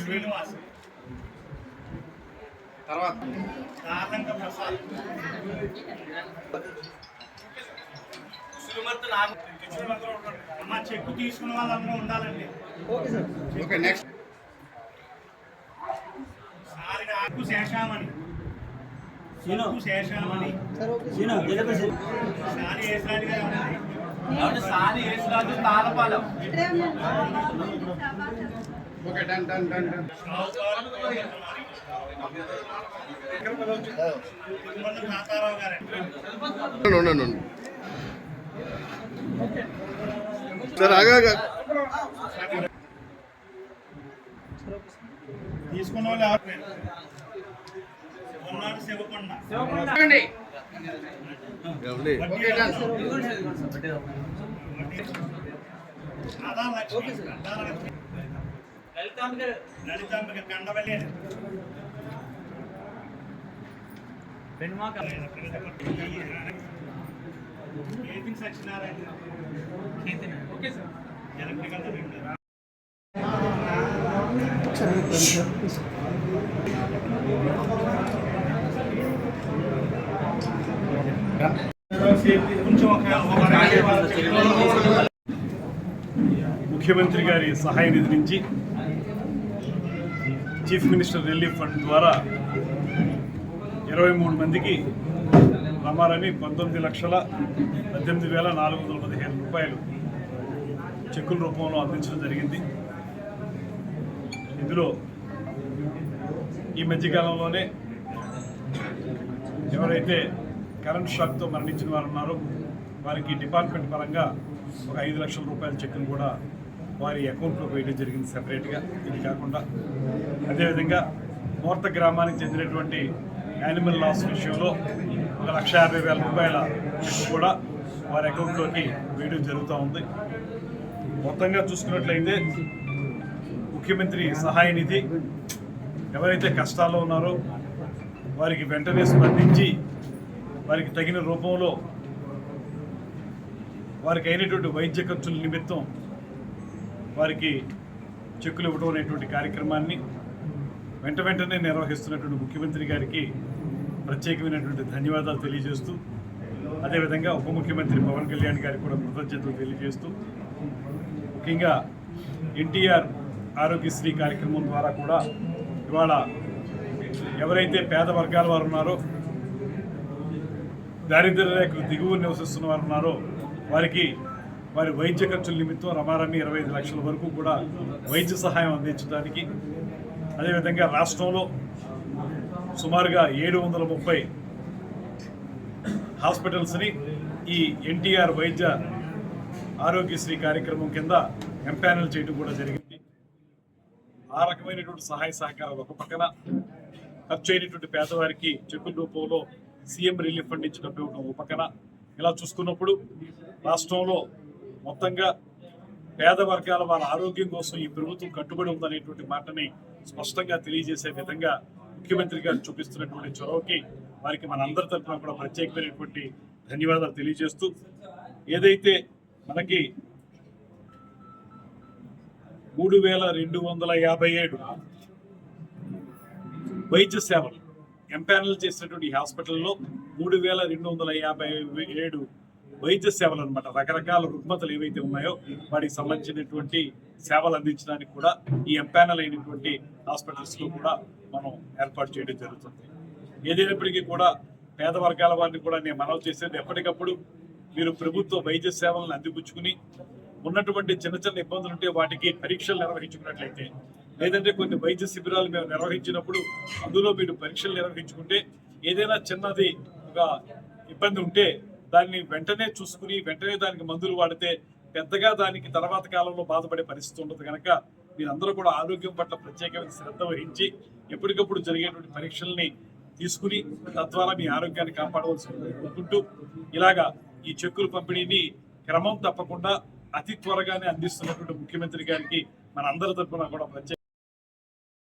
శ్రీనివాస్ తర్వాత నాలంక ప్రసాద్ అమ్మ చెక్కు తీసుకున్న వాళ్ళందరూ ఉండాలండి. Okay sir. ఓకే నెక్స్ట్ సారి నాకు శేషామణి శేషామణి సారి ఏసారి గారు సారి ఏసారి Talapalem. Okay done done done done. Tatarao గారు సార్ ఆగా తీసుకున్న వాళ్ళు ఉన్నాడు శివకొండ. లలితాంబిక కండవల్లి సత్యనారాయణ ఎలక్ట్రికల్ ముఖ్యమంత్రి గారి సహాయ నిధి నుంచి చీఫ్ మినిస్టర్ రిలీఫ్ ఫండ్ ద్వారా 23 మందికి రమారని 19,18,415 రూపాయలు చెక్కుల రూపంలో అందించడం జరిగింది. ఇందులో ఈ మధ్యకాలంలోనే ఎవరైతే కరెంట్ షాక్తో మరణించిన వారు ఉన్నారో వారికి డిపార్ట్మెంట్ పరంగా ఒక 5 లక్షల రూపాయల చెక్కును కూడా వారి అకౌంట్లో వేయడం జరిగింది సెపరేట్గా. ఇది కాకుండా అదేవిధంగా మోర్త గ్రామానికి చెందినటువంటి యానిమల్ లాస్ విషయంలో 1,50,000 రూపాయల చెక్కు కూడా వారి అకౌంట్లోకి వేయడం జరుగుతూ ఉంది. మొత్తంగా చూసుకున్నట్లయితే ముఖ్యమంత్రి సహాయ నిధి ఎవరైతే కష్టాల్లో ఉన్నారో వారికి వెంటనే స్పందించి వారికి తగిన రూపంలో వారికి అయినటువంటి వైద్య ఖర్చుల నిమిత్తం వారికి చెక్కులు ఇవ్వడం అనేటువంటి కార్యక్రమాన్ని వెంటనే నిర్వహిస్తున్నటువంటి ముఖ్యమంత్రి గారికి ప్రత్యేకమైనటువంటి ధన్యవాదాలు తెలియజేస్తూ, అదేవిధంగా ఉప ముఖ్యమంత్రి పవన్ కళ్యాణ్ గారికి కూడా కృతజ్ఞతలు తెలియజేస్తూ, ముఖ్యంగా ఎన్టీఆర్ ఆరోగ్యశ్రీ కార్యక్రమం ద్వారా కూడా ఇవాళ ఎవరైతే పేద వర్గాల వారు ఉన్నారో, దారిద్ర్య రేఖకు దిగువ నివసిస్తున్న వారు ఉన్నారో వారికి వారి వైద్య ఖర్చుల నిమిత్తం రమారమి 25 లక్షల వరకు కూడా వైద్య సహాయం అందించడానికి, అదేవిధంగా రాష్ట్రంలో సుమారుగా 730 హాస్పిటల్స్ని ఈ ఎన్టీఆర్ వైద్య ఆరోగ్యశ్రీ కార్యక్రమం కింద ఎంపానల్ చేయడం కూడా జరిగింది. ఆ రకమైనటువంటి సహాయ సహకారాలు ఒక పక్కన, ఖర్చు అయినటువంటి పేదవారికి చెక్కుల రూపంలో సీఎం రిలీఫ్ ఫండ్ ఇచ్చినప్పుడు ఒక పక్కన, ఇలా చూసుకున్నప్పుడు రాష్ట్రంలో మొత్తంగా పేద వర్గాల వారి ఆరోగ్యం కోసం ఈ ప్రభుత్వం కట్టుబడి ఉందనేటువంటి మాటని స్పష్టంగా తెలియజేసే విధంగా ముఖ్యమంత్రి గారు చూపిస్తున్నటువంటి చొరవకి వారికి మన అందరి తరఫున కూడా ప్రత్యేకమైనటువంటి ధన్యవాదాలు తెలియజేస్తూ, ఏదైతే మనకి 3,257 వైద్య సేవలు ఎంపానల్ చేసినటువంటి హాస్పిటల్లో 3,257 వైద్య సేవలు అనమాట, రకరకాల రుగ్మతలు ఏవైతే ఉన్నాయో వాటికి సంబంధించినటువంటి సేవలు అందించడానికి కూడా ఈ ఎంపానల్ అయినటువంటి హాస్పిటల్స్లో కూడా మనం ఏర్పాటు చేయడం జరుగుతుంది. ఏదైనప్పటికీ కూడా పేద వర్గాల వారిని కూడా నేను మనవి చేసేది, ఎప్పటికప్పుడు మీరు ప్రభుత్వ వైద్య సేవలను అందిపుచ్చుకుని ఉన్నటువంటి చిన్న చిన్న ఇబ్బందులు ఉంటే వాటికి పరీక్షలు నిర్వహించుకున్నట్లయితే, లేదంటే కొన్ని వైద్య శిబిరాలు మేము నిర్వహించినప్పుడు అందులో మీరు పరీక్షలు నిర్వహించుకుంటే ఏదైనా చిన్నది ఒక ఇబ్బంది ఉంటే దాన్ని వెంటనే చూసుకుని వెంటనే దానికి మందులు వాడితే పెద్దగా దానికి తర్వాత కాలంలో బాధపడే పరిస్థితి ఉండదు. కనుక మీరందరూ కూడా ఆరోగ్యం పట్ల ప్రత్యేకమైన శ్రద్ధ వహించి ఎప్పటికప్పుడు జరిగేటువంటి పరీక్షల్ని తీసుకుని తద్వారా మీ ఆరోగ్యాన్ని కాపాడవలసి కోరుకుంటూ, ఇలాగా ఈ చెక్కుల పంపిణీని క్రమం తప్పకుండా అతి త్వరగానే అందిస్తున్నటువంటి ముఖ్యమంత్రి గారికి మన అందరి తరఫున కూడా ప్రత్యేక